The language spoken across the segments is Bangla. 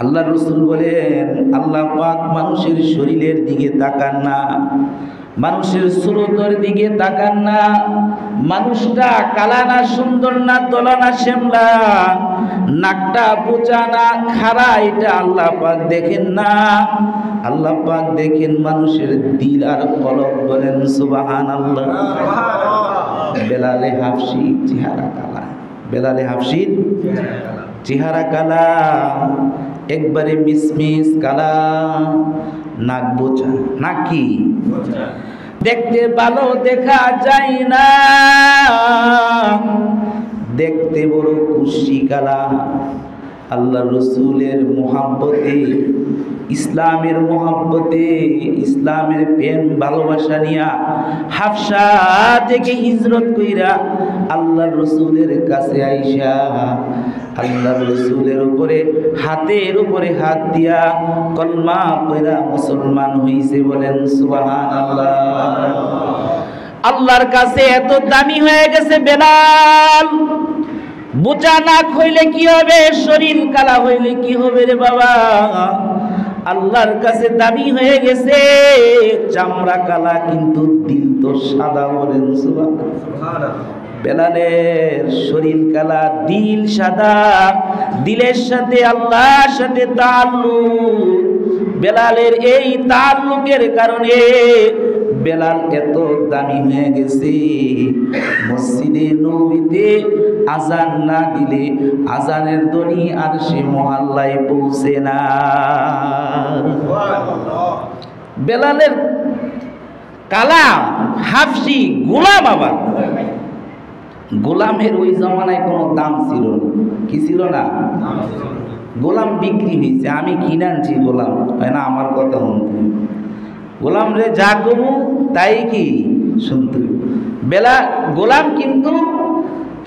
আল্লাহ রসুল বলেন, আল্লাহ পাক মানুষের শরীরের দিকে তাকান না, মানুষের সুরতের দিকে তাকান না, মানুষটা কালা না সুন্দর না দলা না শ্যামলা, নাকটা বোচা না খাড়া, এটা আল্লাহ পাক দেখেন না। আল্লাহ পাক দেখেন মানুষের দিল আর কলব। বলেন সুবহানাল্লাহ। বেলালে হাফসি চেহারা কালা, বেলালে হাফসির চেহারা কালা, একবারে মিসমিস কালা, নাক বোঝা, নাকি দেখতে ভালো দেখা যায় না, দেখতে বড় কুশি কালা। আল্লাহ রসুলের মোহাব্বতে, ইসলামের মোহাব্বতে, ইসলামের প্রেম ভালোবাসা নিয়া হাফসা থেকে হিজরত কইরা আল্লাহ রসুলের কাছে আইসা আল্লাহ রসুলের উপরে হাতের উপরে হাত দিয়া কলমা পড়া মুসলমান হইছে। বলেন সুবহানাল্লাহ। আল্লাহর কাছে এত দামি হয়ে গেছে বেলাল। বোচা নাক হইলে কি হবে, শরীর কালা হইলে কি হবে রে বাবা? আল্লাহর কাছে দামি হয়ে গেছে, চামড়া কালা কিন্তু দিল তো সাদা। বলেন সুবহানাল্লাহ। বেলালের শরীর কালা, দিল সাদা, দিলের সাথে আল্লাহর সাথে তাআল্লুক। বেলালের এই তাআল্লুকের কারণে বেলাল এত দামি হয়ে গেছে, মসজিদে নববীতে আজান না দিলে আজানের ধ্বনি আর সে মহল্লায় পৌঁছে না। বেলালের কালা হাফসি গোলাম, আবার গোলামের ওই জমানায় কোনো দাম ছিল না। কি ছিল না? গোলাম বিক্রি হয়েছে, আমি কিনে আনছি গোলাম, হয় না আমার কথা শুনতে। গোলাম রে যা কমু তাই কি শুনতে। গোলাম কিন্তু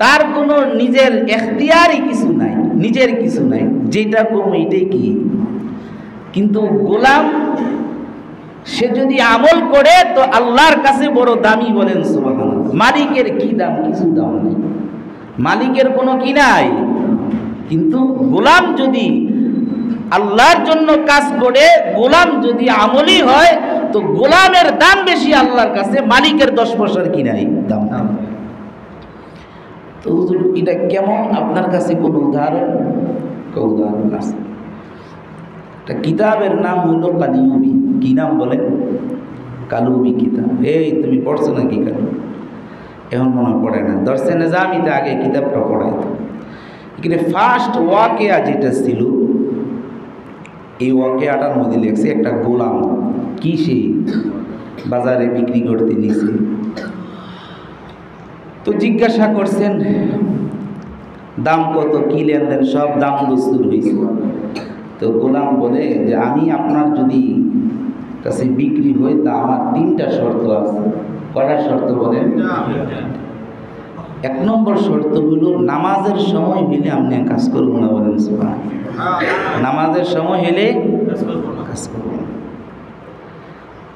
তার কোনো নিজের এখতিয়ারই কিছু নাই, নিজের কিছু নাই, যেটা কমু এটাই কি। কিন্তু গোলাম সে যদি আমল করে তো আল্লাহর কাছে বড় দামি। বলেন সুবহানাল্লাহ। মালিকের কি দাম? কিছু দাম নেই, মালিকের কোনো কি নাই। কিন্তু গোলাম যদি আল্লাহর জন্য কাজ করে, গোলাম যদি আমলি হয়, তো গোলামের দাম বেশি আল্লাহর কাছে, মালিকের 10 পয়সার কি নাই দাম। তো হুজুর এটা কেমন? আপনার কাছে কোনো উদাহরণ? উদাহরণ আছে। একটা কিতাবের নাম হলো কালুবি। কি নাম বলেন? কালুবি কিতাব। এই তুমি পড়ছো নাকি? কালু এখন মনে পড়ে না। দর্শে নিজামিতে আগে কিতাবটা পড়াইতো। এখানে ফার্স্ট ওয়াকিয়া যেটা ছিল, এই ওয়াকিয়াটার মধ্যে লেখছে একটা গোলাম কি সে বাজারে বিক্রি করতে নিছে। তো জিজ্ঞাসা করছেন দাম কত, কি লেনদেন, সব দাম দস্তুর হয়েছে। তো গোলাম বলে যে আমি আপনার যদি কাছে বিক্রি হই তা আমার 3টা শর্ত আছে। কয়টা শর্ত বলেন? 1 নম্বর শর্ত হলো নামাজের সময় হইলে আপনি কাজ করবো না। বলেন সুবহানাল্লাহ। নামাজের সময় হইলে কাজ করবো না।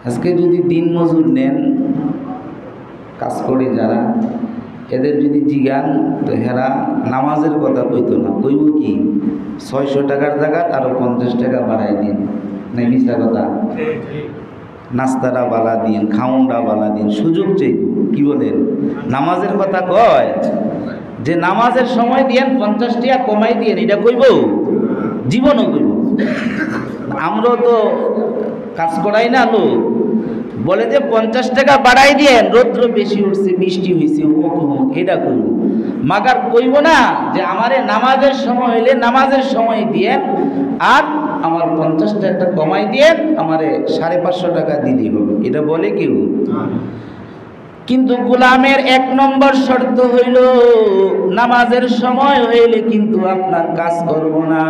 আজকে যদি দিন মজুর নেন, কাজ করে যারা, এদের যদি জিগান তো হেরা নামাজের কথা কইতো না, কইব কি 600 টাকার জায়গা আরো 50 টাকা বাড়াই দিন, নাই মিশা কথা। নাস্তাটা বালা দিন, খাউনটা বালা দিন, সুযোগ চাইব। কি বলেন? নামাজের কথা কয় যে নামাজের সময় দিয়েন 50 টাকা কমাই দিয়েন, এটা কইব? জীবনও কইব। আমরাও তো কাজ করাই না লোক, বলে যে 50 টাকা বাড়াই দিয়েন, রৌদ্র বেশি উঠছে, বৃষ্টি হয়েছে, এটা করব। মাগার কইব না যে আমারে নামাজের সময় হইলে নামাজের সময় দিয়েন, আর আমার 50 টাকা কমাই দিয়েন, আমারে 550 টাকা দিলেই হবে, এটা বলে কেউ? কিন্তু গোলামের 1 নম্বর শর্ত হইল নামাজের সময় হইলে কিন্তু আপনার কাজ করব না,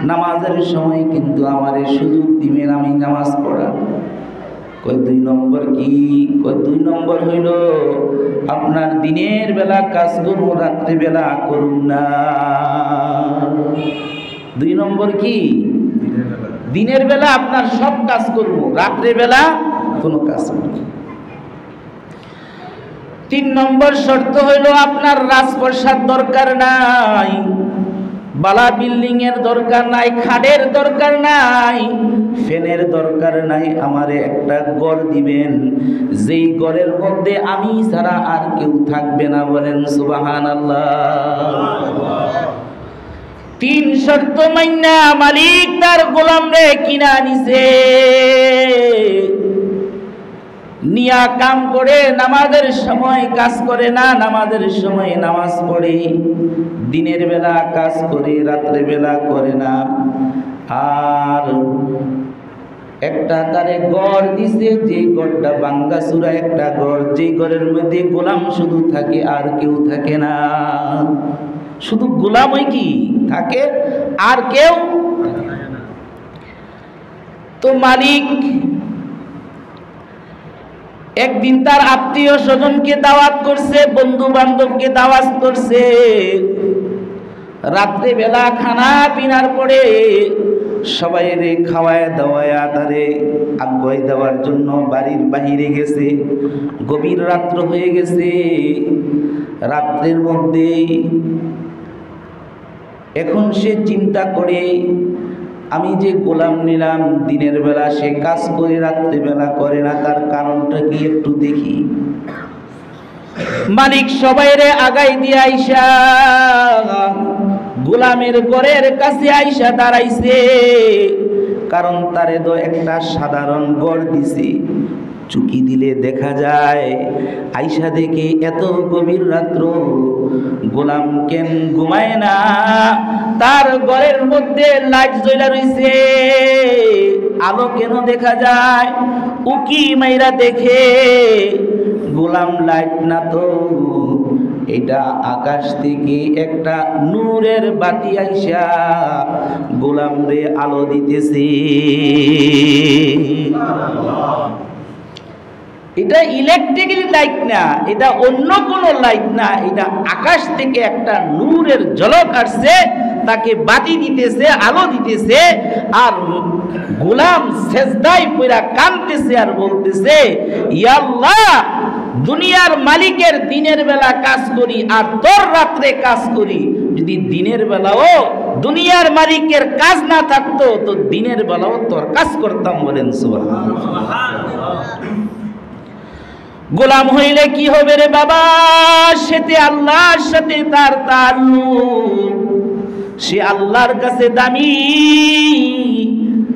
নামাজের সময় কিন্তু আমারে সুযোগ দিবেন আমি নামাজ পড়া। কই 2 নম্বর কি? কই 2 নম্বর হইল আপনার দিনের বেলা কাজ করব, রাত্রে বেলা করুন না। 2 নম্বর কি? দিনের বেলা আপনার সব কাজ করব, রাত্রে বেলা কোনো কাজ করব। 3 নম্বর শর্ত হইল আপনার রাজপ্রসাদ দরকার নাই, বালা বিল্ডিং এর দরকার নাই, খাটের দরকার নাই, ফ্যানের দরকার নাই, আমারে একটা ঘর দিবেন যেই ঘরের মধ্যে আমি ছাড়া আর কেউ থাকবে না। বলেন সুবহানাল্লাহ। তিন শর্ত মাইনা মালিক তার গোলামরে কিনা নিছে, নিয়া কাম করে নামাজের সময় কাজ করে না, নামাজের সময় নামাজ পড়ে, দিনের বেলা কাজ করে, রাত্রে বেলা করে না। আর একটা তারে ঘর দিছে, যে ঘরটা ভাঙ্গা চূড়া একটা ঘর, যে ঘরের মধ্যে গোলাম শুধু থাকে আর কেউ থাকে না। শুধু গোলামই কি থাকে, আর কেউ। তো মালিক একদিন তার আত্মীয় স্বজনকে দাওয়াত করছে, বন্ধু বান্ধবকে দাওয়াত করছে। রাত্রে বেলা খানা পিনার পরে সবাইরে খাওয়ায় দাওয়ায়া তারে আগ্রহ দেওয়ার জন্য বাড়ির বাহিরে গেছে। গভীর রাত্র হয়ে গেছে। রাত্রের মধ্যে এখন সে চিন্তা করে, আমি যে গোলাম নিলাম দিনের বেলা সে কাজ করে, রাত্রে বেলা করে না, তার কারণটা কি একটু দেখি। মালিক সবাইরে আগাই দিয়ে আইসা গোলামের ঘরের কাছে আইসা দাঁড়াইছে, কারণ তারে তো একটা সাধারণ ঘর দিছে। চুকি দিলে দেখা যায়, আইসা দেখে এত গভীর রাত্র গোলাম কেন ঘুমায় না, তার ঘরের মধ্যে লাইট জ্বলা রইছে, আলো কেন দেখা যায়। উকি মাইরা দেখে গোলাম লাইট না তো, এটা আকাশ থেকে একটা নূরের বাতি আইসা গোলাম রে আলো দিতেছে। এটা ইলেকট্রিক লাইট না, এটা অন্য কোনো লাইট না, এটা আকাশ থেকে একটা নূরের ঝলক আসছে, তাকে বাতি দিতেছে, আলো দিতেছে। আর গোলাম সেজদায় পড়া কাঁদতেছে আর বলতেছে, ইয়া আল্লাহ, দুনিয়ার মালিকের দিনের বেলা কাজ করি আর তোর রাত্রে কাজ করি, যদি দিনের বেলাও দুনিয়ার মালিকের কাজ না থাকতো তো দিনের বেলাও তোর কাজ করতাম। বলেন সুবহানাল্লাহ। গোলাম হইলে কি হবে রে বাবা, সেতে আল্লাহর সাথে তার তাআল্লুক, সে আল্লাহর কাছে দামি।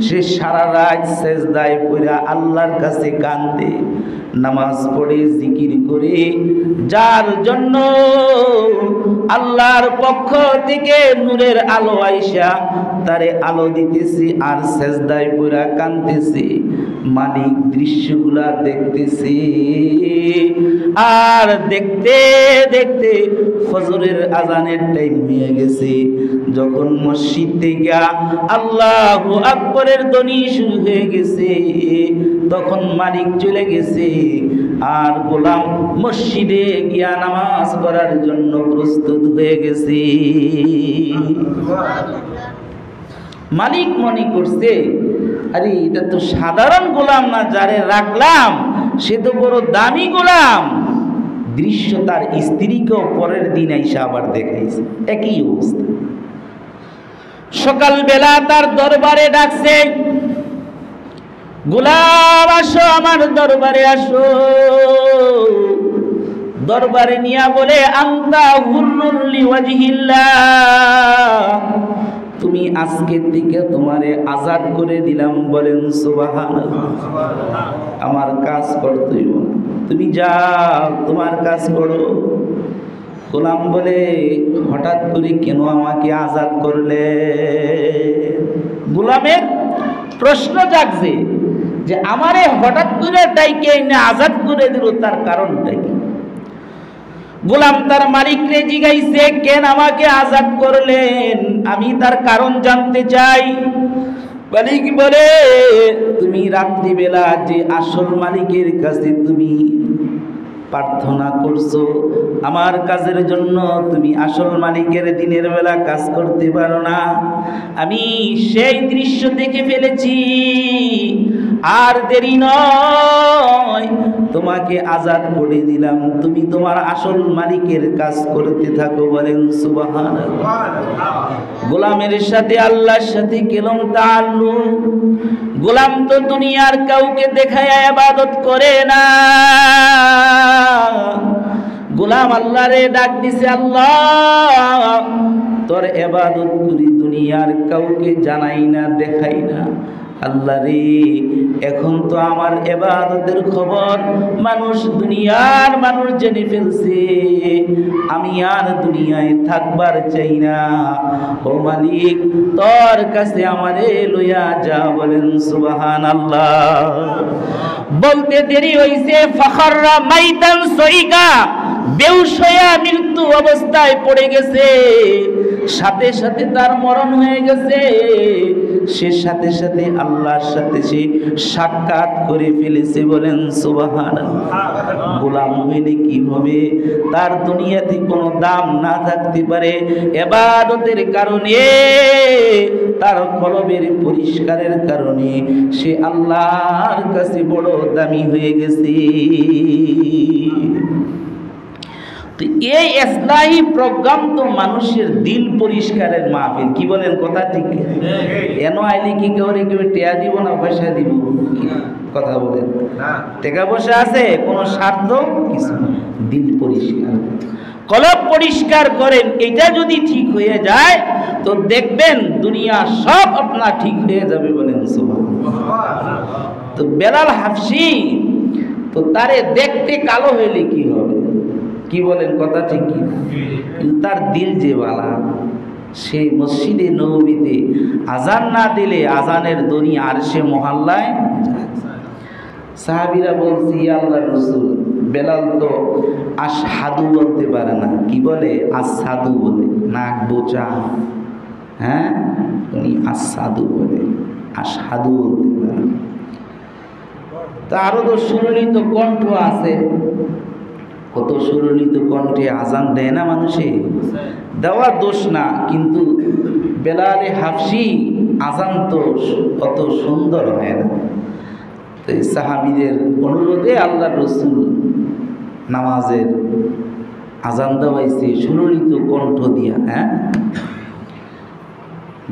সে সারা রাত সেজদায় পড়া আল্লাহর কাছে কান্দে, নামাজ পড়ে, জিকির করে, যার জন্য আল্লাহর পক্ষ থেকে নূরের আলো আইসা তারে আলো দিতেছে, আর সেজদায় পড়া কাঁদতেছে। মালিক দৃশ্যগুলা দেখতেছে, আর দেখতে দেখতে ফজরের আজানের টাইম হয়ে গেছে। যখন মসজিদ থেকে আল্লাহু আকবরের ধ্বনি শুরু হয়ে গেছে, তখন মালিক চলে গেছে, আর গোলাম মসজিদে গিয়া নামাজ পড়ার জন্য প্রস্তুত হয়ে গেছে। মালিক মনে করছে, আরে এটা তো সাধারণ গোলাম না, যারে রাখলাম সে তো বড় দামি গোলাম। দৃশ্য তার স্ত্রীকেও পরের দিন আইসা আবার দেখাইছে, একই অবস্থা। সকালবেলা তার দরবারে ডাকছে, গোলাম আসো, আমার দরবারে আসো। দরবারে নিয়া বলে, আনতা হুররুন লিওয়াজহিল্লাহ, তুমি আজকের থেকে তোমারে আজাদ করে দিলাম। বলেন সুবহানাল্লাহ। আমার কাজ করতেই না, তুমি যাও তোমার কাজ করো। গোলাম বলে, হঠাৎ করে কেন আমাকে আজাদ করলে? গোলামের প্রশ্ন জাগছে যে আমারে হঠাৎ করে ডাইকে না আজাদ করে দিল, তার কারণটা কি? গোলাম তার মালিকরে জিগাইছে, কেন আমাকে আজাদ করলেন? আমি তার কারণ জানতে চাই। মালিক বলে, তুমি রাত্রিবেলা যে আসল মালিকের কাছে তুমি প্রার্থনা করছো আমার কাজের জন্য, তুমি আসল মালিকের দিনের বেলা কাজ করতে পারো না। আমি সেই দৃশ্য দেখে ফেলেছি। আর দেরি নয়, তোমাকে আজাদ করে দিলাম, তুমি তোমার আসল মালিকের কাজ করতে থাকো। বলেন সুবহানাল্লাহ। গোলামের সাথে আল্লাহর সাথে কেমন তাআল্লুক। গোলাম তো দুনিয়ার কাউকে দেখায় ইবাদত করে না, গোলাম আল্লাহরে ডাক দিছে, আল্লাহ তোর ইবাদত করি, দুনিয়ার কাউকে জানাই না, দেখাই না। আল্লাহ রে, এখন তো আমার ইবাদতের খবর মানুষ, দুনিয়ার মানুষ জেনে ফেলছে, আমি আর দুনিয়ায় থাকবার চাই না। ও মালিক, তোর কাছে আমারে লইয়া যা। বলেন সুবহানাল্লাহ। বলতে দেরি হইছে, ফাখাররা মাইতান সইকা, বেহুশ হয়ে মৃত্যু অবস্থায় পড়ে গেছে, সাথে সাথে তার মরণ হয়ে গেছে। সে সাথে সাথে আল্লাহর সাথে সে সাক্ষাৎ করে ফেলেছে। বলেন সুবহানাল্লাহ। গোলাম হইলে কি হবে? তার দুনিয়াতে কোনো দাম না থাকতে পারে, ইবাদতের কারণে, তার কলবের পরিষ্কারের কারণে সে আল্লাহর কাছে বড় দামি হয়ে গেছে। তো এই ইসলাহি প্রোগ্রাম তো মানুষের দিল পরিষ্কারের মাহফিল। কি বলেন? কথা ঠিক? এন আইলে কি কেউ টেয়া দিব না পয়সা দিব? কথা বলেন। টাকা পয়সা আছে, কোনো স্বার্থ কিছু, দিল পরিষ্কার, কলব পরিষ্কার করেন। এটা যদি ঠিক হয়ে যায় তো দেখবেন দুনিয়া সব আপনার ঠিক হয়ে যাবে। বলেন সুবহানাল্লাহ। তো বেলাল হাফসি তো তারে দেখতে কালো হইলে কি হবে? কি বলেন? কথা ঠিক কি? কিন্তু তার দিল যে বালা, সেই মসজিদে নববীতে আজান না দিলে আজানের ধ্বনি আরশে মহল্লায়। সাহাবীরা বলছে, ইয়া আল্লাহর রাসূল, বেলাল তো আশহাদু বলতে পারে না। কি বলে? আসাদু বলে, নাক বোচা। হ্যাঁ, উনি আসাদু বলে, আশহাদু বলতে পারে। তা আরো তো সুললিত কণ্ঠ আছে, কত সুললিত কণ্ঠে আজান দেয় না মানুষে, দেওয়া দোষ না, কিন্তু বেলালে হাফসি আজান তো অত সুন্দর হয় না। তো সাহাবীদের অনুরোধে আল্লাহর রাসূল নামাজের আজান দেওয়াইছে সুললিত কণ্ঠ দিয়া। হ্যাঁ,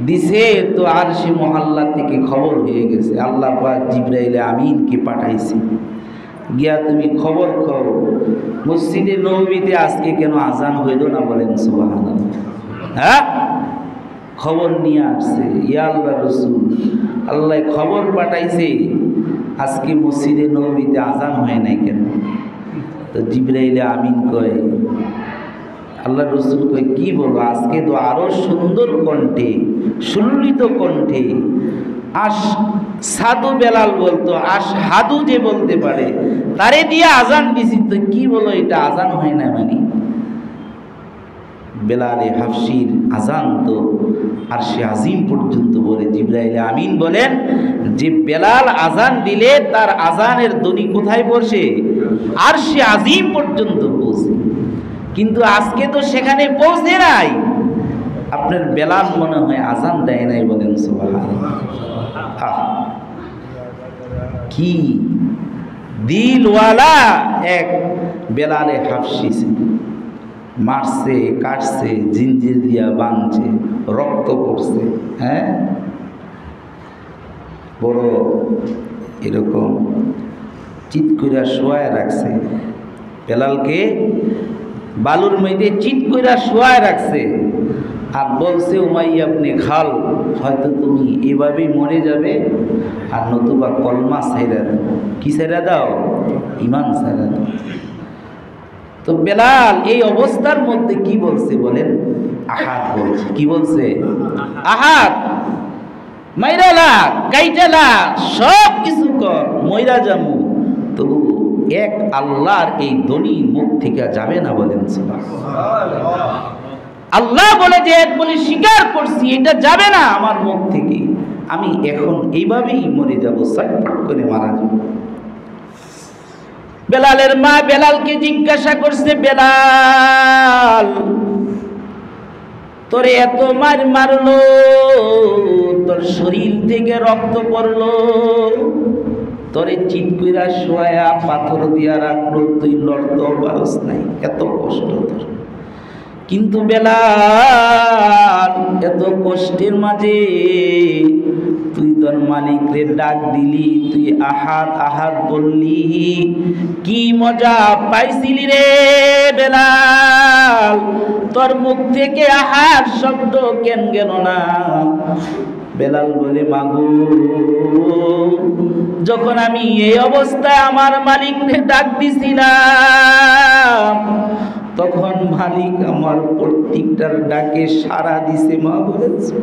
দিছে তো আরশে মহল্লা থেকে খবর হয়ে গেছে, আল্লাহ পাক জিবরাইল আমিনকে পাঠাইছে, গিয়া তুমি খবর করো মসজিদে নববীতে আজকে কেন আজান হইল না। বলেন সুবহানাল্লাহ। হ্যাঁ, খবর নিয়ে আসছে, ইয়া আল্লাহর রাসূল, আল্লাহ খবর পাঠাইছে আজকে মসজিদে নববীতে আজান হয় নাই কেন? তো জিবরাইল আমিন কয়, আল্লাহ রসুল কয়, কি বলো, আজকে তো আরো সুন্দর কণ্ঠে, সুললিত কণ্ঠে সাধু বেলাল বলতো, আশহাদু যে বলতে পারে তারে দিয়ে আজান দিছি, তো কি বলো এটা আজান হয় না? মানে বেলালে হাফসির আজান তো আরশে আজিম পর্যন্ত বলে। জিবরাইল আমিন বলেন যে বেলাল আজান দিলে তার আজানের ধ্বনি কোথায় পৌঁছে? আরশে আজিম পর্যন্ত পৌঁছে। কিন্তু আজকে তো সেখানে পৌঁছে নাই। আপনার বেলাল মনে হয় আজান দেয় নাই। বলেন সুবহানাল্লাহ। কি দিলওয়ালা এক বেলালে হাফসি, মারছে, কাটছে, জিঞ্জির দিয়া বাঁধছে, রক্ত পড়ছে। হ্যাঁ, বড় এরকম চিৎ কইরা শোয়ায় রাখছে বেলালকে, বালুর মধ্যে চিৎ কইরা শোয়ায় রাখছে, আর বলছে, উমাইয়া আপনি খাল, হয়তো তুমি এভাবেই মরে যাবে, আর নতুবা কলমা ছাইরা দাও। কি ছাইরা দাও? ঈমান ছাইরা দাও। তো বেলাল এই অবস্থার মধ্যে কি বলছে বলেন? আহাদ বলছে। কি বলছে? আহাদ, মাইরালা, কাইটালা, সব কিছু কর, মইরা যামু, তবু এক আল্লাহর এই ধ্বনি মুখ থেকে যাবে না। বলেন আল্লাহ বলে যে বলে স্বীকার করছি, এটা যাবে না আমার মুখ থেকে, আমি এখন এইভাবেই মরে যাব, সাইপাট করে মারা যাব। বেলালের মা বেলালকে জিজ্ঞাসা করছে, বেলাল তোরে এত মারলো, তোর শরীর থেকে রক্ত পড়লো, তোরে চিৎ কইরা শোয়া পাথর দিয়া রাখলো, তুই লড়তেও পারস নাই, এত কষ্ট তোর। কিন্তু বেলাল এত কষ্টের মাঝে তুই তোর মালিকরে ডাক দিলি, তুই আহাদ আহাদ বললি, কি মজা পাইছিলি রে বেলাল, তোর মুখ থেকে আহাদ শব্দ কেন গেল না? বেলাল বলে, মাগো যখন আমি এই অবস্থায় আমার মালিকরে ডাক দিছিলাম, তখন মালিক আমার প্রত্যেকটার ডাকে সাড়া দিছে। মা বলেছে,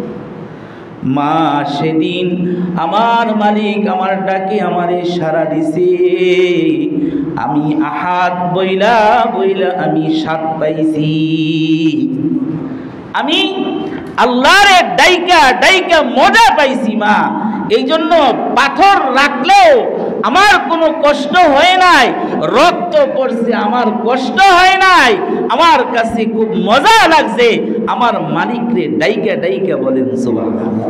মা সেদিন আমার মালিক আমার ডাকে আমারে সাড়া দিছে, আমি আহাদ বইলা বইলা আমি স্বাদ পাইছি, আমি আল্লাহরে ডাইকা ডাইকা মজা পাইছি মা। এই জন্য পাথর রাখলেও আমার কোনো কষ্ট হয় নাই, রক্ত পড়ছে আমার কষ্ট হয় নাই, আমার কাছে খুব মজা লাগছে আমার মালিকরে ডাইকা ডাইকা। বলেন সুবহানাল্লাহ।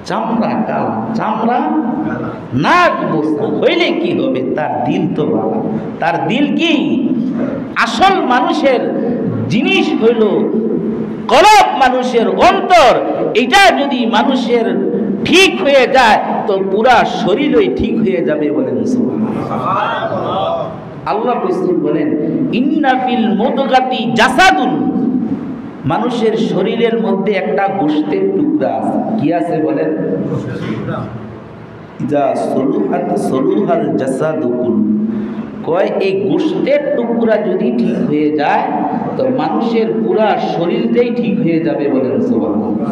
চামড়া কালা, চামড়া নাক বোসা হইলে কি হবে, তার দিল তো ভালো। তার দিল কি? আসল মানুষের জিনিস হইল কলব, মানুষের অন্তর। এটা যদি মানুষের ঠিক হয়ে যায় তো পুরা শরীরই ঠিক হয়ে যাবে। বলেন সুবহানাল্লাহ। আল্লাহ রাসূল বলেন, ইন্না ফিল মুদগাতি জাসাদুন, মানুষের শরীরের মধ্যে একটা গোশতের টুকরা আছে। কি আছে বলেন? ইজা সলুহাত সলুহাল জাসাদু কুল্লু, কয় এই গোশতের টুকরা যদি ঠিক হয়ে যায় তো মানুষের পুরা শরীরটাই ঠিক হয়ে যাবে। বলেন সুবহানাল্লাহ।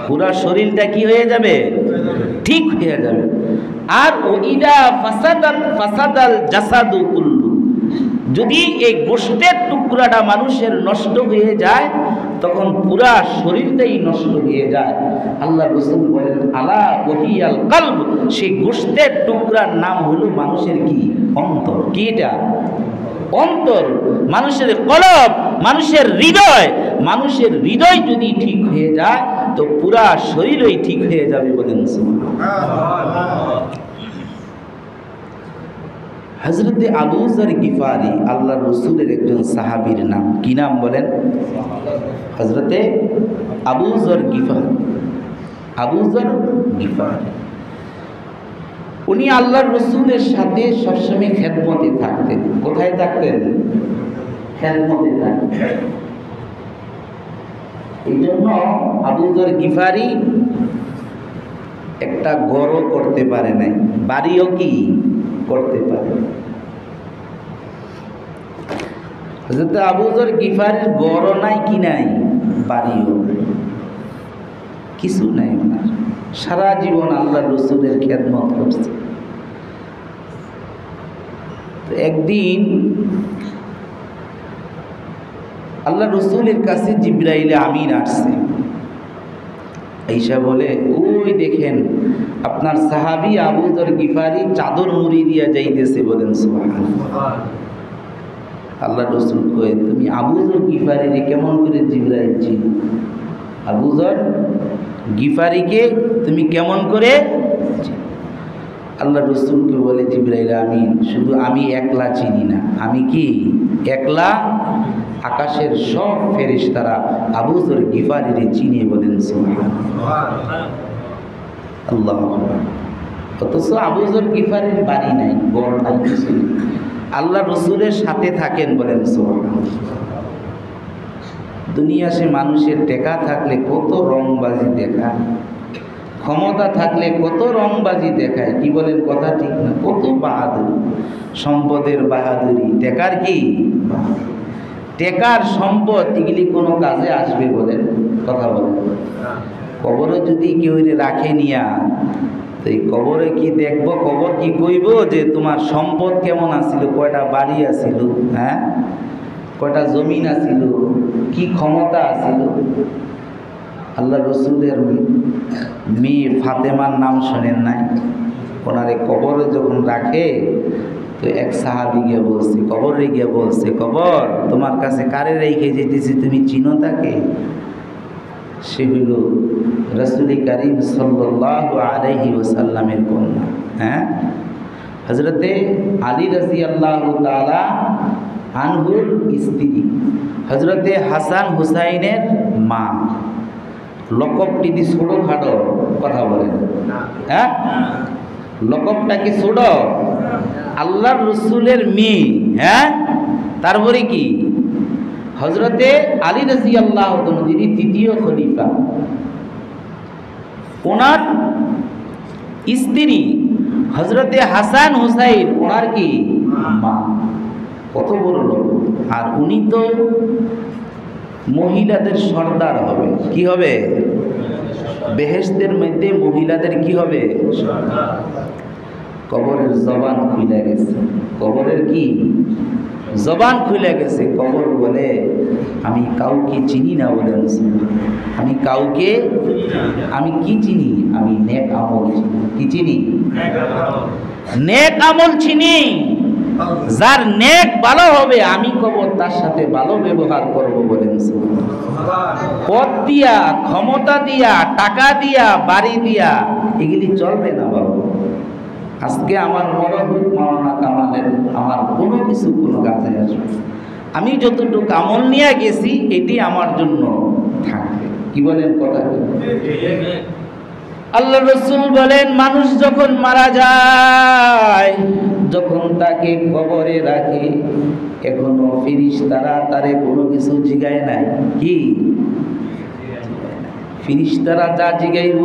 পুরা শরীরটা কি হয়ে যাবে? ঠিক হয়ে যাবে। আর ওইদা ফাসাদাত ফাসাদাল জাসাদু কুল্লু, যদি এই গোশতের টুকরাটা মানুষের নষ্ট হয়ে যায় তখন পুরা শরীরটাই নষ্ট হয়ে যায়। আল্লাহ রাসূল বলেন, আলা ওহিয়াল কলব, সেই গোশতের টুকরার নাম হলো মানুষের কি? অন্তর। কি এটা? অন্তর, মানুষের কলব, মানুষের হৃদয়। মানুষের হৃদয় যদি ঠিক হয়ে যায় তো পুরা শরীরই ঠিক হয়ে যাবে। বলেন সুবহানাল্লাহ। হযরতে আবু যর গিফারি আল্লাহ রসুলের একজন সাহাবীর নাম। কি নাম বলেন? হযরতে আবু যর গিফারি। আবু যর গিফারি উনি আল্লাহ রসুলের সাথে সবসময় খেদমতে থাকতেন। কোথায় থাকতেন? খেদমতে থাকতেন। এই জন্য আবু যর গিফারি একটা গড়ও করতে পারে নাই, বাড়িও কি করতে পারে। হযরত আবু যর গিফারির গড়ও নাই, কি নাই, বাড়িও নাই, কিছু নাই ওনার। সারা জীবন আল্লাহ রসুলের খেদমত করছে। একদিন আল্লাহ রসুলের কাছে জিবরাইল আমিন আসছে। ঈশা বলে, ওই দেখেন আপনার সাহাবী আবু যর গিফারি চাদর মুড়ি দিয়া যাইতেছে। বলেন সুবহানাল্লাহ। আল্লাহ রসুল কয়, তুমি আবু যর গিফারিকে কেমন করে জিবরাইল চিনো? আবু যর গিফারিকে তুমি কেমন করে? আল্লাহ রসুলকে বলে জিবরাইল আমিন, শুধু আমি একলা চিনি না, আমি কি একলা, আকাশের সব ফেরেশতারা আবু যর গিফারিকে চিনে। বলেন সুবহানাল্লাহ। আল্লাহ। অথচ আবু যর গিফারির বাড়ি নাই, গড় নাই, কিছু নেই, আল্লাহ রসুলের সাথে থাকেন। বলেন সুবহানাল্লাহ। দুনিয়া সে মানুষের টেকা থাকলে কত রংবাজি দেখায়, ক্ষমতা থাকলে কত রংবাজি দেখায়। কি বলেন? কথা ঠিক না? কত বাহাদুরি, সম্পদের বাহাদুরি, টেকার কি টেকার সম্পদ, এগুলি কোনো কাজে আসবে? বলেন, কথা বলেন। কবরে যদি কেউ রাখে নিয়া, তো এই কবরে কি দেখবো? কবর কি কইব যে তোমার সম্পদ কেমন আছিল, কয়টা বাড়ি আছিল, হ্যাঁ, কয়টা জমিন আছিল, কি ক্ষমতা আছিল? আল্লাহ রসুলের মেয়ে ফাতেমার নাম শোনেন নাই? ওনারে কবরে যখন রাখে তো এক সাহাবী গিয়ে বলছে, কবরে গিয়ে বলছে, কবর তোমার কাছে কারে রেখে যেতেছি, তুমি চিনো তাকে? সে হইল রাসূল করিম সাল্লাল্লাহু আলাইহি ওয়াসাল্লামের কন্যা। হ্যাঁ, হযরতে আলী রাদিয়াল্লাহু তাআলা আনহুর স্ত্রী, হযরতে হাসান হুসাইনের মা। লকবটি দি ছোটখাটো কথা বলেন, হ্যাঁ, লকবটা কি ছোট? আল্লাহর রসুলের মেয়ে। হ্যাঁ, তারপরে কি হযরতে আলী রাদিয়াল্লাহু তাআলা যিনি তৃতীয় খলিফা, ওনার স্ত্রী হযরতে হাসান হুসাইন ওনার কি মা। কত বড় লোক! আর উনি তো মহিলাদের সর্দার হবে। কি হবে? বেহেশতের মধ্যে মহিলাদের কি হবে? কবরের জবান খুলে গেছে। কবরের কি জবান খুলে গেছে? কবর বলে আমি কাউকে চিনি না বলে, আমি কাউকে, আমি কি চিনি? আমি নেক আমল চিনি। কি চিনি? নেক আমল চিনি। যার নেক ভালো হবে আমি কবর তার সাথে ভালো ব্যবহার করব বলেন। পদ দিয়া, ক্ষমতা দিয়া, টাকা দিয়া, বাড়ি দিয়া এগুলি চলবে না বাবু। আজকে আমার মরহুত মাওলানা কামালের আমার কোনো কিছু কোনো কাজে আসবে, আমি যতটুকু আমল নিয়ে গেছি এটি আমার জন্য থাকবে। কি বলেন কথা? আল্লাহ রসুল বলেন মানুষ যখন মারা যায়, যখন তাকে কবরে রাখে, এখনো ফেরেশতারা তারে কোনো কিছু জিগায় নাই। কি ফেরেশতারা যা জিগাইব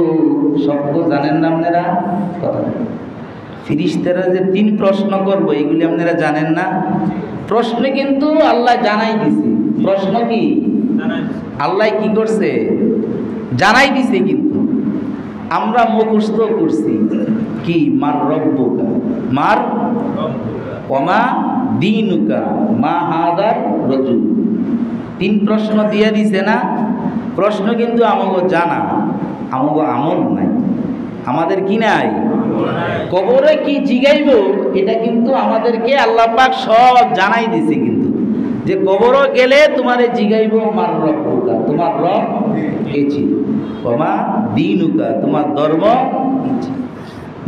সব জানেন না আপনারা? কথা, ফেরেশতারা যে 3 প্রশ্ন করবো এগুলি আপনারা জানেন না? প্রশ্ন কিন্তু আল্লাহ জানাই দিছে। প্রশ্ন কি আল্লাহ কি করছে? জানাই দিছে। কিন্তু আমরা মুখস্থ করছি কি মার রব্বুকা, মার ওমা দীনুকা, মা হাদার রাজুল। 3 প্রশ্ন দিয়ে দিছে না? প্রশ্ন কিন্তু আমাকে জানা, আমাকে আমল নাই। আমাদের কি নাই? কবরে কি জিগাইব এটা কিন্তু আমাদেরকে আল্লাহ পাক সব জানাই দিছে। কিন্তু যে কবরে গেলে তোমারে জিগাইব মার রব্বুকা, তোমার রব কে ছিল, ওমা দীনুকা, তোমার ধর্ম কি ছিল,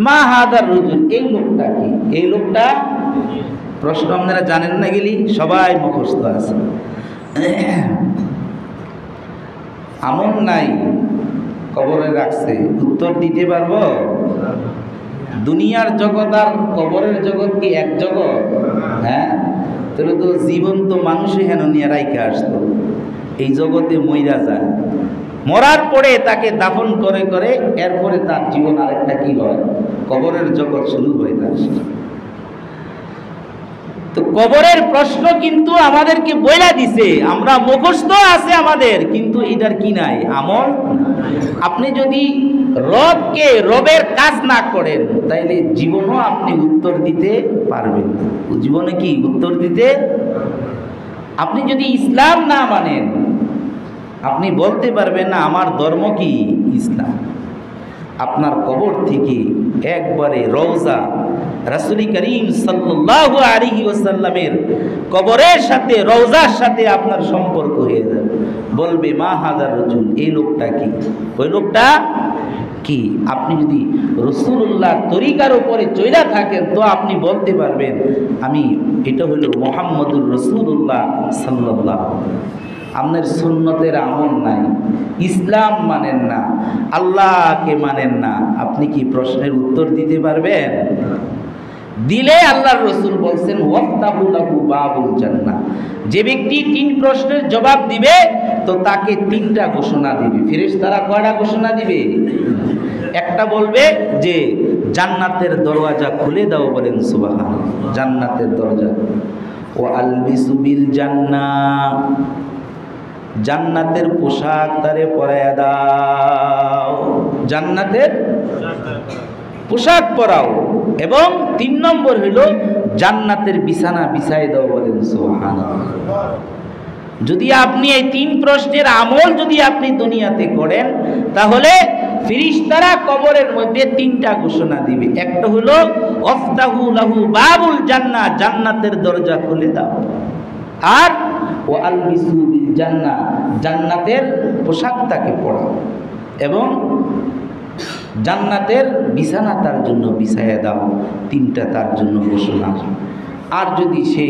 মা হাদার রাজুল, এই লোকটা কি? এই লোকটা প্রশ্ন আপনারা জানেন না? গেলি সবাই মুখস্থ আছে। আমল নাই, কবরে রাখছে, উত্তর দিতে পারবো? দুনিয়ার জগৎ আর কবরের জগৎ কি এক জগৎ? হ্যাঁ, তাহলে তো জীবন্ত মানুষই হেন নিয়ে রাইখে আসতো। এই জগতে মইরা যায়, মরার পরে তাকে দাফন করে করে এরপরে তার জীবন আরেকটা কি হয়? কবরের জগৎ শুরু হয়ে যায়। তো কবরের প্রশ্ন কিন্তু আমাদেরকে বইলা দিছে, আমরা মুখস্থ আছে আমাদের, কিন্তু এটার কি নাই? আমল। আপনি যদি রবকে, রবের কাজ না করেন তাইলে জীবনও আপনি উত্তর দিতে পারবেন না। জীবনে কি উত্তর দিতে? আপনি যদি ইসলাম না মানেন আপনি বলতে পারবেন না আমার ধর্ম কি ইসলাম। আপনার কবর থেকে একবারে রওজা রাসূল করিম সাল্লাল্লাহু আলাইহি ওয়াসাল্লামের কবরের সাথে, রওজার সাথে আপনার সম্পর্ক হয়ে যাবে। বলবে মা হাদার রাজুল, এই লোকটা কি? ওই লোকটা কি? আপনি যদি রাসূলুল্লাহর তরিকার উপরে চইলা থাকেন তো আপনি বলতে পারবেন আমি, এটা হলো মুহাম্মদুর রাসূলুল্লাহ সাল্লাল্লাহু। আপনার সুন্নতের আমল নাই, ইসলাম মানেন না, আল্লাহকে মানেন না, আপনি কি প্রশ্নের উত্তর দিতে পারবেন? দিলে আল্লাহর রাসূল বলছেন ওয়াফতাহু লাহু বাবুল জান্নাহ, যে ব্যক্তি 3 প্রশ্নের জবাব দিবে তো তাকে 3টা ঘোষণা দিবে। ফেরেশতারা কয়টা ঘোষণা দিবে? একটা বলবে যে জান্নাতের দরওয়াজা খুলে দাও, বলেন সুবহানাল্লাহ। জান্নাতের দরজা, ও আলবিসু বিল জান্নাহ, জান্নাতের পোশাক তারে পরাইয়া দাও, জান্নাতের পোশাক পরাও। এবং 3 নম্বর হইল জান্নাতের বিছানা বিছাই দাও, বলেন সুবহানাল্লাহ। যদি আপনি এই 3 প্রশ্নের আমল যদি আপনি দুনিয়াতে করেন তাহলে ফেরেশতারা কবরের মধ্যে 3টা ঘোষণা দিবে। একটা হলো ওয়াফতাহু লাহু বাবুল জান্নাহ, জান্নাতের দরজা খুলে দাও। আর ও আলবিসু বিল জান্নাহ, জান্নাতের পোশাক তাকে পরাও এবং জান্নাতের বিছানা তার জন্য বিছাইয়া দাও, তিনটা তার জন্য ঘোষণা। আর যদি সে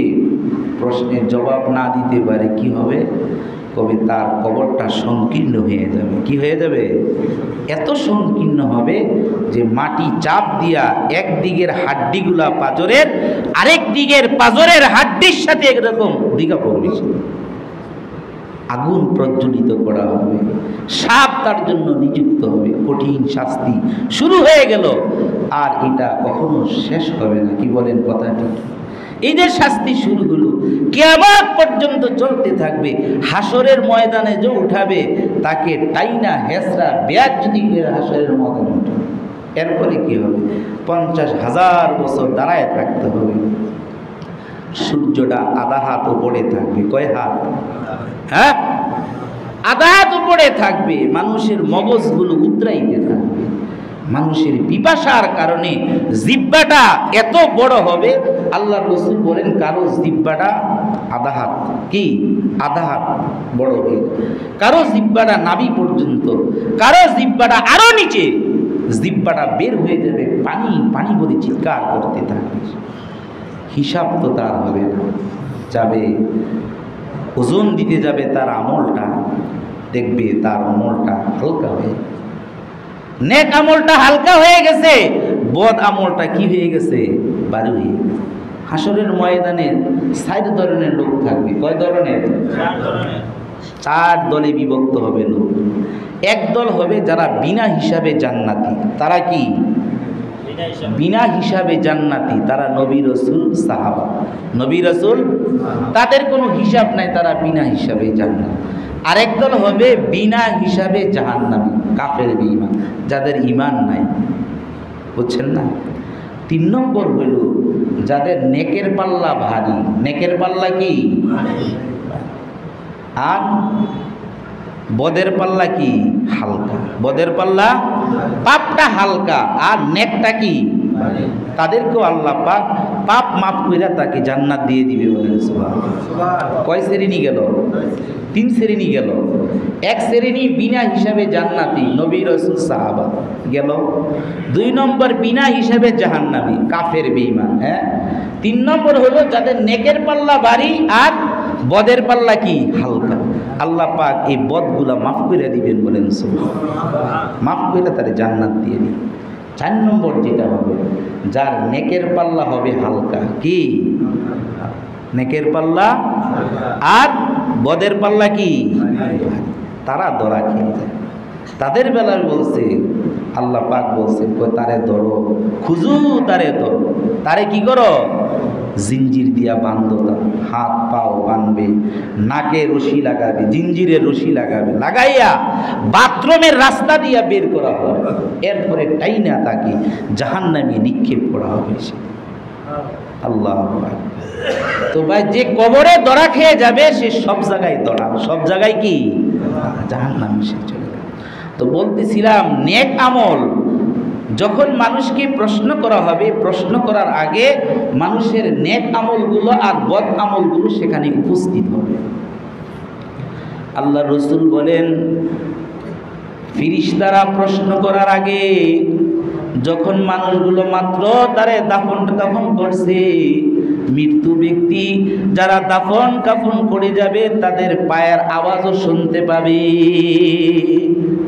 প্রশ্নের জবাব না দিতে পারে কি হবে? কবে তার কবরটা সংকীর্ণ হয়ে যাবে। কি হয়ে যাবে? এত সংকীর্ণ হবে যে মাটি চাপ দিয়া একদিকের হাড্ডিগুলা পাঁজরের, আরেক দিকের পাঁজরের হাড্ডির সাথে একরকম দিঘা পড়বে। আগুন প্রজ্বলিত করা হবে, সাপ তার জন্য নিযুক্ত হবে, কঠিন শাস্তি শুরু হয়ে গেল। আর এটা কখনো শেষ হবে না। কি বলেন কথাটি? এই যে শাস্তি শুরু হলো, কিয়ামত পর্যন্ত চলতে থাকবে। হাসরের ময়দানে যে উঠাবে তাকে টাইনা হেসরা বেয়াজ্জতি করে হাসরের ময়দানে উঠাবে। এরপরে কি হবে? 50,000 বছর দাঁড়ায় থাকতে হবে। সূর্যটা আধা হাত উপরে থাকবে। কয় হাত? হ্যাঁ, আধা হাত উপরে থাকবে। মানুষের মগজগুলো উতরাইতে থাকবে। মানুষের পিপাসার কারণে জিহ্বাটা এত বড় হবে, আল্লাহ রাসূল বলেন কারো জিহ্বাটা আধা হাত, কি আধা হাত বড় হয়ে, কারো জিহ্বাটা নাভি পর্যন্ত, কারো জিহ্বাটা আরো নিচে, জিহ্বাটা বের হয়ে যাবে, পানি পানি বলে চিৎকার করতে থাকবে। হিসাব তো তার হবে না, যাবে ওজন দিতে যাবে তার আমলটা, দেখবে তার আমলটা হালকা হয়ে, নেক আমলটা হালকা হয়ে গেছে, বদ আমলটা কি হয়ে গেছে? ভারী হয়ে গেছে। হাসরের ময়দানে 4 ধরনের লোক থাকবে। কয় ধরনের? 4 দলে বিভক্ত হবে লোক। এক দল হবে যারা বিনা হিসাবে জান্নাতি। তারা কি? বিনা হিসাবে জান্নাতি। তারা নবী রাসূল সাহাবা, নবী রাসূল, তাদের কোনো হিসাব নাই, তারা বিনা হিসাবে জান্নাত। আরেক দল হবে বিনা হিসাবে জাহান্নামী, কাফের বেঈমান, যাদের ঈমান নাই। বুঝছেন না? 3 নম্বর হইল যাদের নেকের পাল্লা ভারী। নেকের পাল্লা কি? আর বদের পাল্লা কি? হালকা। বদের পাল্লা, পাপটা হালকা আর নেকটা কি? তাদেরকেও আল্লাহ পাক পাপ মাফ কইরা তাকে জান্নাত দিয়ে দিবে। বলেন সুবহানাল্লাহ। কয় শ্রেণী গেল? 3 শ্রেণী গেল। এক শ্রেণী বিনা হিসাবে জান্নাতি, নবী রাসূল সাহাবা গেল। 2 নম্বর বিনা হিসাবে জাহান্নামী, কাফের বেঈমান। হ্যাঁ, 3 নম্বর হলো যাদের নেকের পাল্লা ভারী আর বদের পাল্লা কি? হালকা। আল্লাহ পাক এই বদগুলা মাফ করে দিবেন। বলেন সুবহানাল্লাহ। মাফ করে তারে জান্নাত দিয়ে দিবেন। 4 নম্বর যেটা হবে, যার নেকের পাল্লা হবে হালকা, কি? নেকের পাল্লা আর বদের পাল্লা কি? তারা ধরা খেয়ে যায়। তাদের বেলায় বলছে আল্লাহ পাক বলছে, তারে ধরো, খুঁজু তারে ধরো। তারে কি করো? জিঞ্জির দিয়া বান্ধো, হাত পাও বাঁধবে, নাকে রশি লাগাবে, জিঞ্জিরের রশি লাগাবে, লাগাইয়া বাথরুমের রাস্তা দিয়া বের করা হবে। এরপরে টাইনা তাকে জাহান্নামে নিক্ষেপ করা হবে। আল্লাহ। তো ভাই, যে কবরে ধরা খেয়ে যাবে সে সব জায়গায় ধরা, সব জায়গায় কি? জাহান্নামে সে চলে যাবে। তো বলতেছিলাম, নেক আমল যখন মানুষকে প্রশ্ন করা হবে, প্রশ্ন করার আগে মানুষের নেক আমলগুলো আর বদ আমলগুলো সেখানে উপস্থিত হবে। আল্লাহ রাসূল বলেন, ফেরেশতারা প্রশ্ন করার আগে যখন মানুষগুলো মাত্র তারে দাফন কাফন করছে, মৃত্যু ব্যক্তি যারা দাফন কাফন করে যাবে তাদের পায়ের আওয়াজও শুনতে পাবে।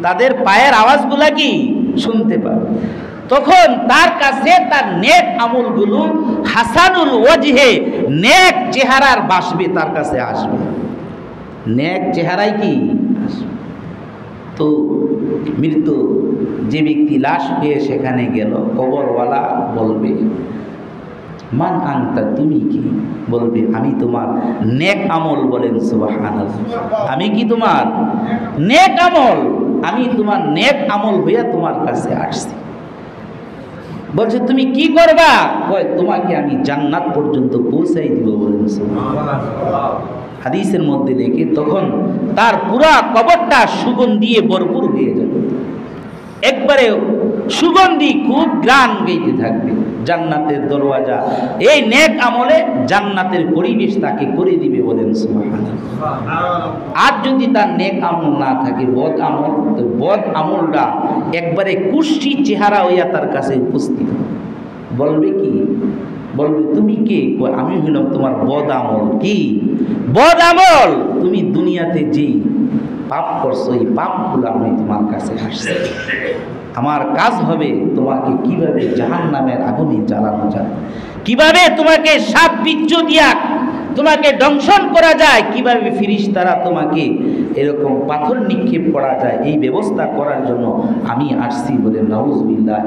তাদের পায়ের আওয়াজগুলা কি? শুনতে পাবে। তখন তার কাছে তার নেক আমলগুলো হাসানুল ওয়াজহে, নেক চেহারার বাসবে, তার কাছে আসবে। নেক চেহারায় কি আসবে। তো মৃত্যু যে ব্যক্তি লাশ পেয়ে সেখানে গেল, কবরওয়ালা বলবে, মান আনতা, তুমি কি? বলবে, আমি তোমার নেক আমল। বলেন সুবহানাল্লাহ। আমি কি? তোমার নেক আমল। আমি তোমার নেক আমল হইয়া তোমার কাছে আসছি। বলছে, তুমি কি করবা? কয়, তোমাকে আমি জান্নাত পর্যন্ত পৌঁছাই দিব। বলেন সুবহানাল্লাহ। হাদিসের মধ্যে দেখে তখন তার পুরা কবরটা সুগন্ধি দিয়ে ভরপুর হয়ে যাবে। একবারে সুগন্ধি খুব গ্রাণ গেইতে থাকবে, জান্নাতের দরওয়াজা। এই নেক আমলে জান্নাতের পরিবেশ তাকে করে দিবে, বলেন সুবহানাল্লাহ। আর যদি তার নেক আমল না থাকে, বদ আমল, তো বদ আমলটা একবারে কুষ্টি চেহারা হইয়া তার কাছে উপস্থিত। বলবে কি? বলবে তুমি কে? আমি হইলাম তোমার বদ আমল। কি বদ আমল? তুমি দুনিয়াতে যে পাপ করছো, এই পাপগুলো আমি তোমার কাছে আসছি। আমার কাজ হবে তোমাকে কিভাবে জাহান্নামের আগুনে জ্বালানো যায়, কিভাবে তোমাকে সাপ বিচ্ছু দিয়া তোমাকে দংশন করা যায়, কিভাবে ফেরেশতারা তোমাকে এরকম পাথর নিক্ষেপ করা যায়, এই ব্যবস্থা করার জন্য আমি আসছি, বলে নাউজুবিল্লাহ।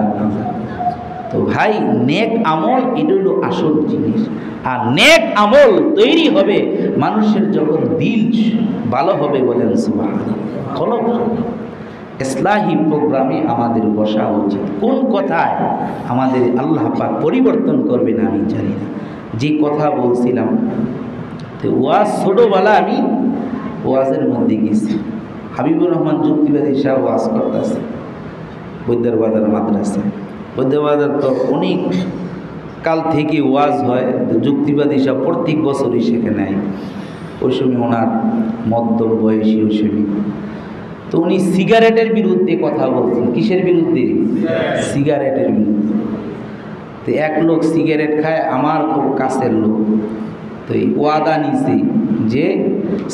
তো ভাই, নেক আমল এটা হলো আসল জিনিস। আর নেক আমল তৈরি হবে মানুষের যখন দিল ভালো হবে, বলেন সুবহানাল্লাহ। কলব ইসলাহি প্রোগ্রামে আমাদের বসা উচিত। কোন কথায় আমাদের আল্লাহ পাক পরিবর্তন করবেন আমি জানি না। যে কথা বলছিলাম, তো ওয়াজ ছোটোবেলা আমি ওয়াজের মধ্যে গেছি, হাবিবুর রহমান যুক্তিবাদী সাহেব ওয়াজ করতেছে বৈদ্যার বাজার মাদ্রাসায়। বৈদ্যার বাজার তো অনেক কাল থেকে ওয়াজ হয়, তো যুক্তিবাদী সাহেব প্রত্যেক বছরই সেখানে আয়। ওই সময় ওনার মধ্যম বয়সী ওই সময়, তো উনি সিগারেটের বিরুদ্ধে কথা বলছেন। কিসের বিরুদ্ধে? সিগারেটের বিরুদ্ধে। তো এক লোক সিগারেট খায়, আমার খুব কাছের লোক, তো এই ওয়াদা নিছে যে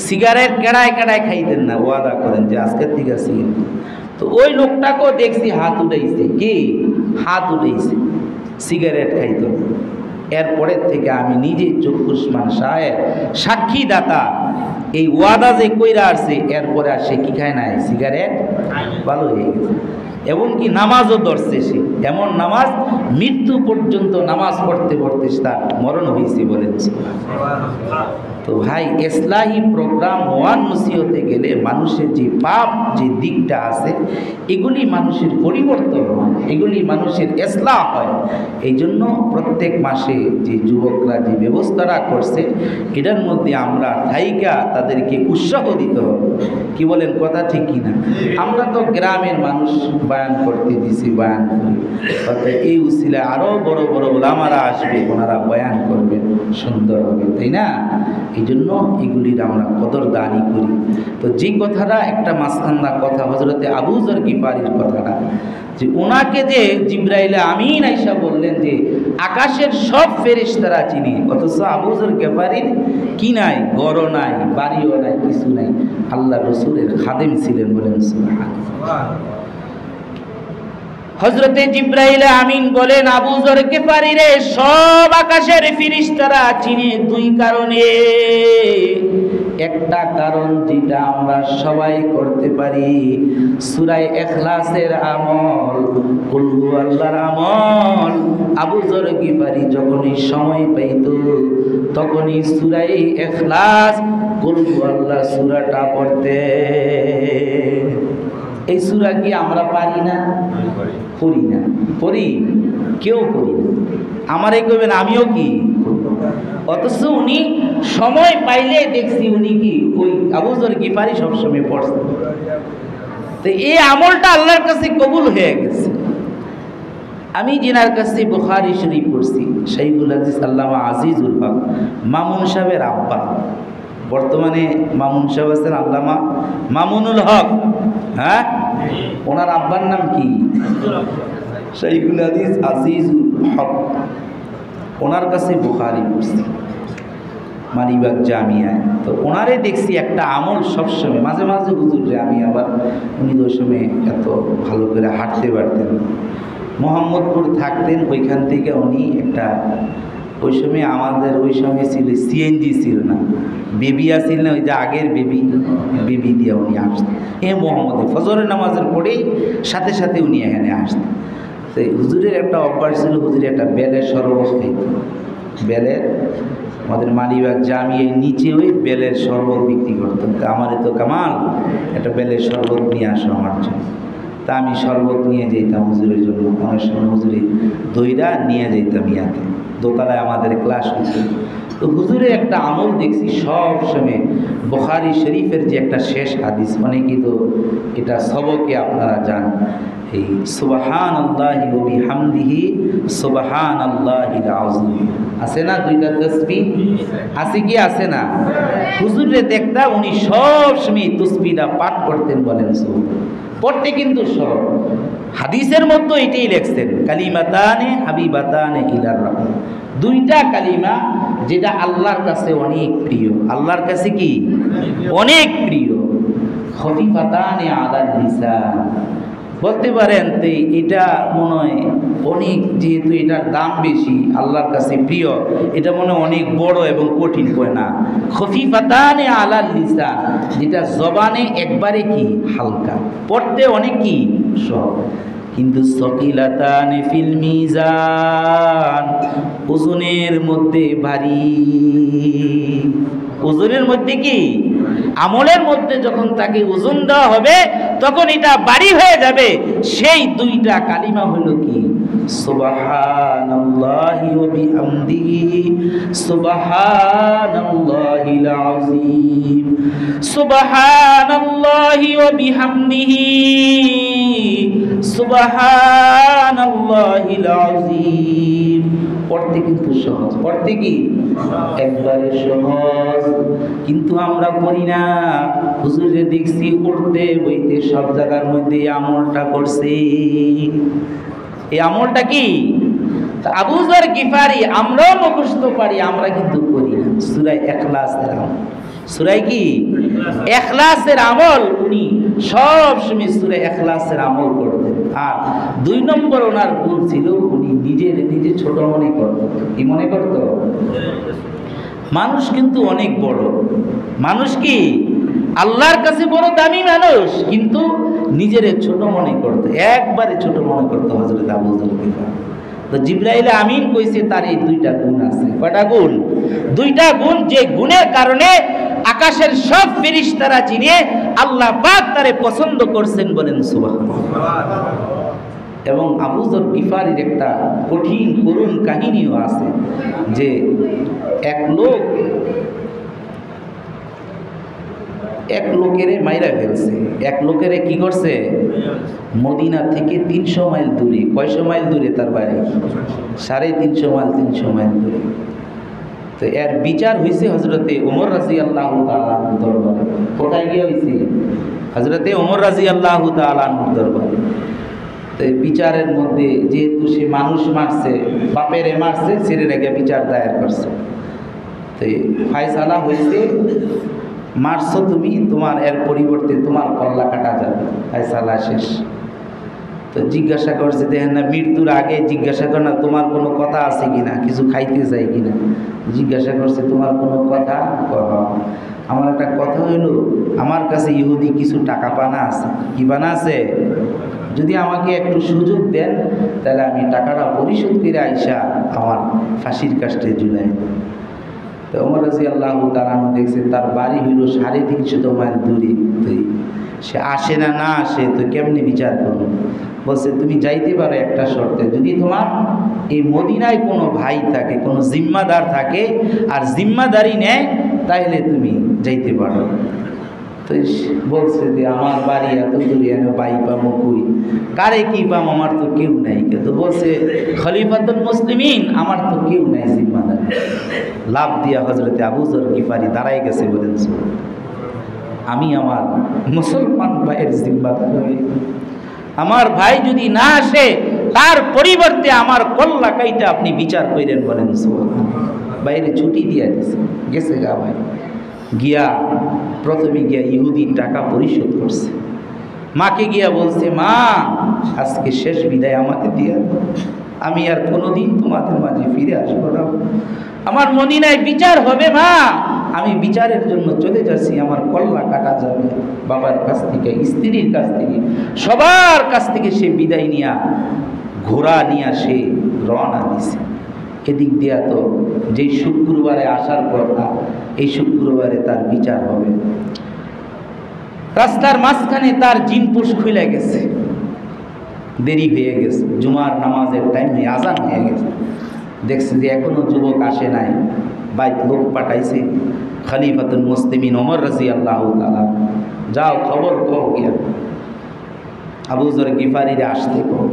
সিগারেট কেড়ায় কেড়ায় খাইতেন না, ওয়াদা করেন যে আজকের থেকে সিগারেট। তো ওই লোকটাকেও দেখছি হাত উঠাইছে। কি হাত উঠাইছে? সিগারেট খাইত। এরপরের থেকে আমি নিজে চক্ষুষ্মান সাহেব সাক্ষী দাতা, এই ওয়াদা যে কইরা আসছে, এরপরে আর সে কি খায় নাই, সিগারেট ভালো হয়ে গেছে। এবং কি নামাজও ধরছে সে, এমন নামাজ মৃত্যু পর্যন্ত নামাজ পড়তে পড়তে তার মরণ হয়েছে, বলেন। তো ভাই, ইসলাহি প্রোগ্রাম ওয়ান নসিহতে গেলে মানুষের যে পাপ যে দিকটা আছে, এগুলি মানুষের পরিবর্তন হয়, এগুলি মানুষের ইসলাহ হয়। এই জন্য প্রত্যেক মাসে যে যুবকরা যে ব্যবস্থাটা করছে, এটার মধ্যে আমরা থাইকা তাদেরকে উৎসাহ দিতে হবে। কি বলেন, কথা ঠিক কিনা? আমরা তো গ্রামের মানুষ, বয়ান করতে দিছি, বয়ান করি, অর্থাৎ এই উসিলায় আরও বড় বড় ওলামারা আসবে, ওনারা বয়ান করবেন, সুন্দর হবে, তাই না? এই জন্য এগুলির আমরা কদরদানি করি। তো যে কথাটা একটা মাঝখানা কথা, হযরতে আবু যর গিফারির কথাটা, যে ওনাকে যে জিবরাইল আমিন আইসা বললেন যে আকাশের সব ফেরেশতারা চিনি, অথচ আবু যর গিফারির কি নাই, ঘরও নাই, বাড়িও নাই, কিছু নাই, আল্লাহ রসুলের খাদেম ছিলেন, বলেন সুবহানাল্লাহ। হযরতে জিবরাইল আমিন বলেন, আবু যর গিফারি রে, সব আকাশের ফেরেশতারা চিনে দুই কারণে। একটা কারণ যেটা আমরা সবাই করতে পারি, সূরা ইখলাসের আমল, কুল হুয়াল্লাহর আমল। আবু যর গিফারি যখনই সময় পাইত, তখনই সূরা ইখলাস, কুল হুয়াল্লাহ সূরাটা পড়তে। এই সূরা কি আমরা পারি না? পড়ি না? পড়ি? কেউ পড়ি না। আমারই কইবেন আমিও কি? অথচ উনি সময় পাইলে দেখছি উনি কি ওই আবু যর গিফারি সবসময় পড়ছে। তো এই আমলটা আল্লাহর কাছে কবুল হয়ে গেছে। আমি যিনার কাছে বুখারী শরীফ পড়ছি, শাইখুল হাদিস আল্লামা আজিজুল হক মামুন সাহেবের আব্বা, বর্তমানে মামুন সাহেব আছেন আল্লামা মামুনুল হক। হ্যাঁ, ওনার আব্বার নাম কি? শাইখুল হাদিস আজিজুল হক। ওনার কাছে বুখারী পড়ছি মালিবাগ জামিয়ায়। তো ওনারে দেখছি একটা আমল সবসময়, মাঝে মাঝে হুজুরে আমি আবার, উনি ওই সময় এত ভালো করে হাঁটতে পারতেন, মোহাম্মদপুর থাকতেন, ওইখান থেকে উনি একটা, ওই সময় আমাদের ওই সময় ছিল সিএনজি ছিল না, বেবি আসিল না, ওই যে আগের বেবি দিয়ে উনি আসতেন। মোহাম্মদে ফজরের নামাজের পরেই সাথে সাথে উনি এখানে আসতেন। তো হুজুরের একটা অভ্যাস ছিল, হুজুরের একটা বেলের শরবত খাইত। বেলের, আমাদের মালিবাগ জামিয়ার নিচে ওই বেলের শরবত বিক্রি করতেন। তা আমারই তো কামাল, একটা বেলের শরবত নিয়ে আসো আমার জন্য। তা আমি শরবত নিয়ে যেতাম হুজুরের জন্য, অনেক সময় হুজুরে দইরা নিয়ে যেতাম ইয়াতে, দোতলায় আমাদের ক্লাস হতো। তো হুজুরের একটা আমল দেখছি সব সময়, বুখারী শরীফের যে একটা শেষ হাদিস, অনেকেই তো এটা সবকে আপনারা জান, এই সুবহানাল্লাহি ওয়া বিহামদিহি সুবহানাল্লাহিল আযীম, আছে না দুইটা তাসবিহ? আছে কি আছে না? হুজুরে দেখতা উনি সব সময় তাসবিহটা পাঠ করতেন, বলেন সুবহান, পড়তে কিন্তু সব হাদিসের মধ্যে এটাই লেখছেন, কালিমাতানে হাবিবাতানে ইলার রহমান, দুইটা কালিমা যেটা আল্লাহর কাছে অনেক প্রিয়। আল্লাহর কাছে কি অনেক প্রিয়। খফিফাতানে আলাল লিসান, বলতে পারেন তো এটা মনে হয় অনেক, যেহেতু এটার দাম বেশি, আল্লাহর কাছে প্রিয়, এটা মনে হয় অনেক বড় এবং কঠিন, হয় না। খফিফাতানে আলাল লিসান, যেটা জবানে একবারে কি হালকা, পড়তে অনেক কি সহজ, কিন্তু সকিলাতানে ফিল মিজান, ওজনের মধ্যে ভারী। ওজনের মধ্যে কি, আমলের মধ্যে যখন তাকে ওজন দেওয়া হবে তখন এটা ভারী হয়ে যাবে। সেই দুইটা কালিমা হলো কি, সুবহানাল্লাহি ওয়া বিহামদিহি সুবহানাল্লাহিল আযীম, সুবহানাল্লাহি ওয়া বিহামদিহি সুবহানাল্লাহিল আযীম। পড়তে কিন্তু সহজ, পড়তে কি একবারে সহজ, কিন্তু আমরা পড়ি না। হুজুরে দেখছি পড়তে বইতে সব জায়গার মধ্যে আমলটা করছে। এই আমলটা কি, আবু যর গিফারি, আমরাও মুখস্থ পারি, আমরা কিন্তু করি না। সূরা ইখলাসের আমল, সূরা কি ইখলাসের আমল, উনি সব সময় সূরা ইখলাসের আমল করতেন। আর 2 নম্বর ওনার গুণ ছিল, উনি নিজে ছোট মনে করতেন। কি মনে করত? মানুষ কিন্তু অনেক বড়, মানুষ কি আল্লাহর কাছে বড় দামি মানুষ, কিন্তু নিজের ছোট মনে করতে, একবারে ছোট মনে করতে হযরত আবু যর গিফারি। তো জিবরাইল আমিন কইছে তার এই 2টা গুণ আছে। কয়টা গুণ? 2টা গুণ, যে গুণের কারণে আকাশের সব ফেরেশতারা চিনে আল্লাহ পাক তারে পছন্দ করছেন, বলেন সুবহানাল্লাহ। এবং আবু যর গিফারির একটা কঠিন করুণ কাহিনীও আছে, যে এক লোকেরে মাইরা ফেলছে। এক লোকেরে কি করছে? মদিনা থেকে 300 মাইল দূরে। কয়শো মাইল দূরে তার বাড়ি? 350 মাইল, 300 মাইল দূরে। তো এর বিচার হয়েছে হযরতে ওমর রাদিয়াল্লাহু তাআলা আনহুর দরবারে। কোথায় গিয়ে হয়েছে? হযরতে ওমর রাদিয়াল্লাহু তাআলা আনহুর দরবারে। তো এই বিচারের মধ্যে যেহেতু সে মানুষ মারছে, বাপেরে মারছে, ছেড়ে রেখে বিচার দায়ের করছে। তো ফায়সালা হয়েছে, মারছো তুমি, তোমার এর পরিবর্তে তোমার কল্লা কাটা যাবে, ফায়সালা শেষ। তো জিজ্ঞাসা করছে, দেখেন না মৃত্যুর আগে জিজ্ঞাসা করে না তোমার কোনো কথা আছে কিনা, কিছু খাইতে চাই কিনা, জিজ্ঞাসা করছে তোমার কোনো কথা? আমার একটা কথা হইলো, আমার কাছে ইহুদি কিছু টাকা পানা আছে। কি পানা আছে? যদি আমাকে একটু সুযোগ দেন তাহলে আমি টাকাটা পরিশোধ করে আইসা আমার ফাঁসির কাস্টে ঝুলাই। তো ওমর রাদিয়াল্লাহু তাআলা দেখছে তার বাড়ি হইল 350 মাইল দূরে। তো সে আসে না আসে, তো কেমনি বিচার করবো? বলছে তুমি যাইতে পারো একটা শর্তে, যদি তোমার এই মদিনায় কোনো ভাই থাকে, কোনো জিম্মাদার থাকে আর জিম্মাদারি নেয়, তাইলে তুমি যাইতে পারো। তো বলছে যে আমার বাড়ি এত দূরে, আমি ভাই পাবো কই, কারে কি পাম, আমার তো কেউ নাই। কিন্তু বলছে খলিফাতুল মুসলিমিন, আমার তো কেউ নাই জিম্মাদার। লাভ দিয়া হযরতে আবু যর গিফারি দাঁড়াই গেছে, বলেন আমি আমার মুসলমান ভাইয়ের জিম্মাদার হই, আমার ভাই যদি না আসে তার পরিবর্তে আমার কল্লা কাইটা আপনি বিচার করেন, বলেন সুবহানাল্লাহ। বাইরে ছুটি দিয়া দিছে, গেছে গা ভাই। গিয়া প্রথমে গিয়া ইহুদির টাকা পরিশোধ করছে। মাকে গিয়া বলছে, মা আজকে শেষ বিদায় আমাকে দিয়া, আমি আর কোনোদিন তোমাদের মাঝে ফিরে আসবো না, আমার মদিনায় বিচার হবে মা, আমি বিচারের জন্য চলে যাচ্ছি, আমার কল্লা কাটা যাবে। বাবার কাছ থেকে, স্ত্রীর কাছ থেকে, সবার কাছ থেকে সে বিদায় নিয়া, ঘোড়া নিয়া সে রওনা দিছে। এদিক দিয়া তো যেই শুক্রবারে আসার কথা, এই শুক্রবারে তার বিচার হবে। রাস্তার মাঝখানে তার জিনপুষ খুলে গেছে, দেরি হয়ে গেছে, জুমার নামাজের টাইম হয়ে আজান হয়ে গেছে। দেখছে যে এখনো যুবক আসে নাই, বাইত লোক পাঠাইছে খলিফাতুল মুসলিমিন ওমর রাদিয়াল্লাহু তাআলা, যাও খবর কও গিয়া আবু যর গিফারিরে আসতে কও,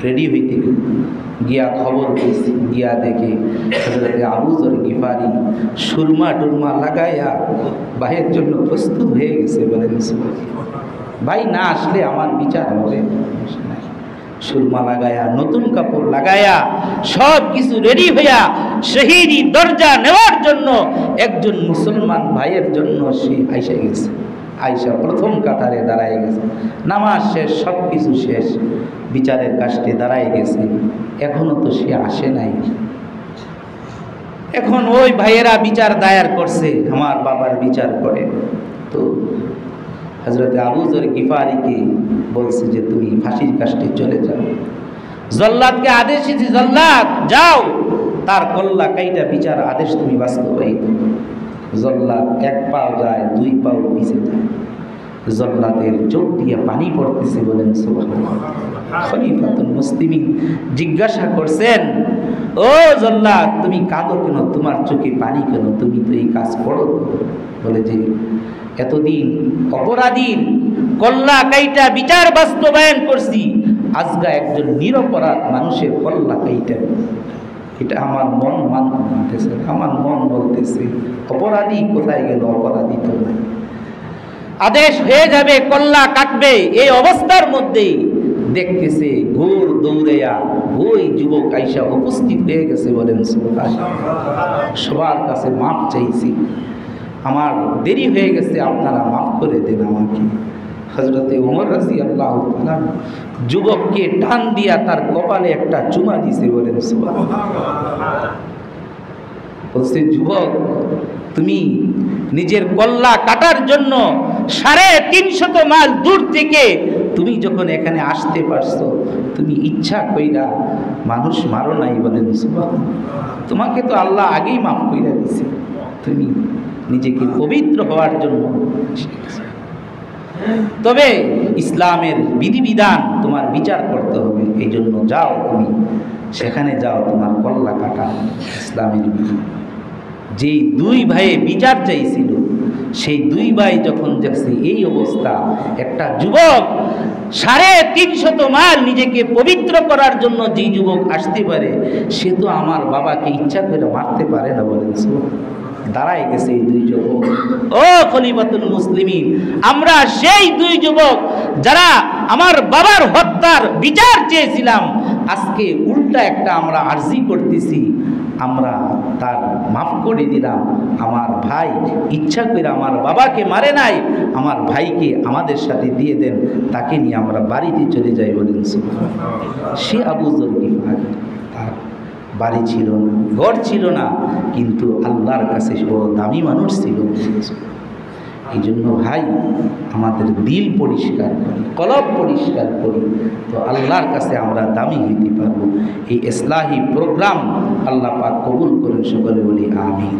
রেডি হইতে গিয়া খবর পেয়েছি, গিয়া দেখে হযরতে আবু যর গিফারি সুরমা টুরমা লাগাইয়া ভাইয়ের জন্য প্রস্তুত হয়ে গেছে। বলেন ভাই না আসলে আমার বিচার হবে। সুরমা লাগায়া, নতুন কাপড় লাগায়া, সব কিছু রেডি হইয়া শহীদি দরজা নেওয়ার জন্য একজন মুসলমান ভাইয়ের জন্য সে আইসা গেছে। আইসা প্রথম কাতারে দাঁড়ায় গেছে, নামাজ শেষ, সব কিছু শেষ, বিচারের কাজটি দাঁড়ায় গেছে, এখনো তো সে আসে নাই। এখন ওই ভাইয়েরা বিচার দায়ের করছে, আমার বাবার বিচার করে। তো হযরতে আবু যর গিফারিকে বলছে যে তুমি ফাঁসির কাজটি চলে যাও। জল্লাদকে আদেশ দিয়েছে, জল্লাদ যাও, তার কল্লা কাইটা বিচার আদেশ তুমি বাস্তবায়িত। জল্লাদ এক পাও যায়, দুই পাও পিছে যায়, জল্লাদের চোখ দিয়ে পানি পড়তেছে। বলেন সুবহানাল্লাহ। খলিফাতুল মুসলিমিন জিজ্ঞাসা করছেন, ও জল্লাদ তুমি কাঁদো কেন, তোমার চোখে পানি কেন, তুমি তো এই কাজ করো? বলে যে এতদিন অপরাধীর কল্লা কাইটা বিচার বাস্তবায়ন করছি, আজকে একজন নিরপরাধ মানুষের কল্লা কাইটা, এটা আমার মন মানতেছে, আমার মন বলতেছে অপরাধী কোথায় গেল, অপরাধী তো নাই, আদেশ হয়ে যাবে, কল্লা কাটবে। এই অবস্থার মধ্যে দেখতেছে ঘোর দৌড়াইয়া ওই যুবক আইসা উপস্থিত হয়ে গেছে। বলেন সবার কাছে মাপ চাইছি, আমার দেরি হয়ে গেছে, আপনারা মাফ করে দেন আমাকে। হযরতে ওমর রাদিয়াল্লাহু তাআলা যুবককে টান দিয়া তার কপালে একটা চুমা দিছে। বলেন সুবহানাল্লাহ। বলছে যুবক, তুমি নিজের কল্লা কাটার জন্য 350 মাইল দূর থেকে তুমি যখন এখানে আসতে পারছো, তুমি ইচ্ছা কইরা মানুষ মারো নাই। বলেন সুবহানাল্লাহ। তোমাকে তো আল্লাহ আগেই মাফ কইরা দিছে, তুমি নিজেকে পবিত্র হওয়ার জন্য। তবে ইসলামের বিধিবিধান তোমার বিচার করতে হবে, এই জন্য যাও, তুমি সেখানে যাও, তোমার কল্লা কাটা ইসলামের বিধি। যেই দুই ভাইয়ে বিচার চাইছিল, সেই দুই ভাই যখন দেখছে এই অবস্থা, একটা যুবক 350 মাইল নিজেকে পবিত্র করার জন্য যে যুবক আসতে পারে, সে তো আমার বাবাকে ইচ্ছা করে মারতে পারে না। বলেন দাঁড়ায় গেছে এই দুই যুবক। ও খলিফাতুল মুসলিমিন, আমরা সেই দুই যুবক যারা আমার বাবার হত্যার বিচার চেয়েছিলাম, আজকে উল্টা একটা আমরা আরজি করতেছি, আমরা তার মাফ করে দিলাম। আমার ভাই ইচ্ছা করে আমার বাবাকে মারে নাই, আমার ভাইকে আমাদের সাথে দিয়ে দেন, তাকে নিয়ে আমরা বাড়িতে চলে যাই। বলেন সে আবু যর গিফারি, তার বাড়ি ছিল না, ঘর ছিল না, কিন্তু আল্লাহর কাছে বড় দামি মানুষ ছিল। এই জন্য ভাই আমাদের দিল পরিষ্কার করি, কলব পরিষ্কার করি, তো আল্লাহর কাছে আমরা দামি হইতে পারবো। এই ইসলাহি প্রোগ্রাম আল্লাহ পাক কবুল করেন, সকলে বলি আমিন।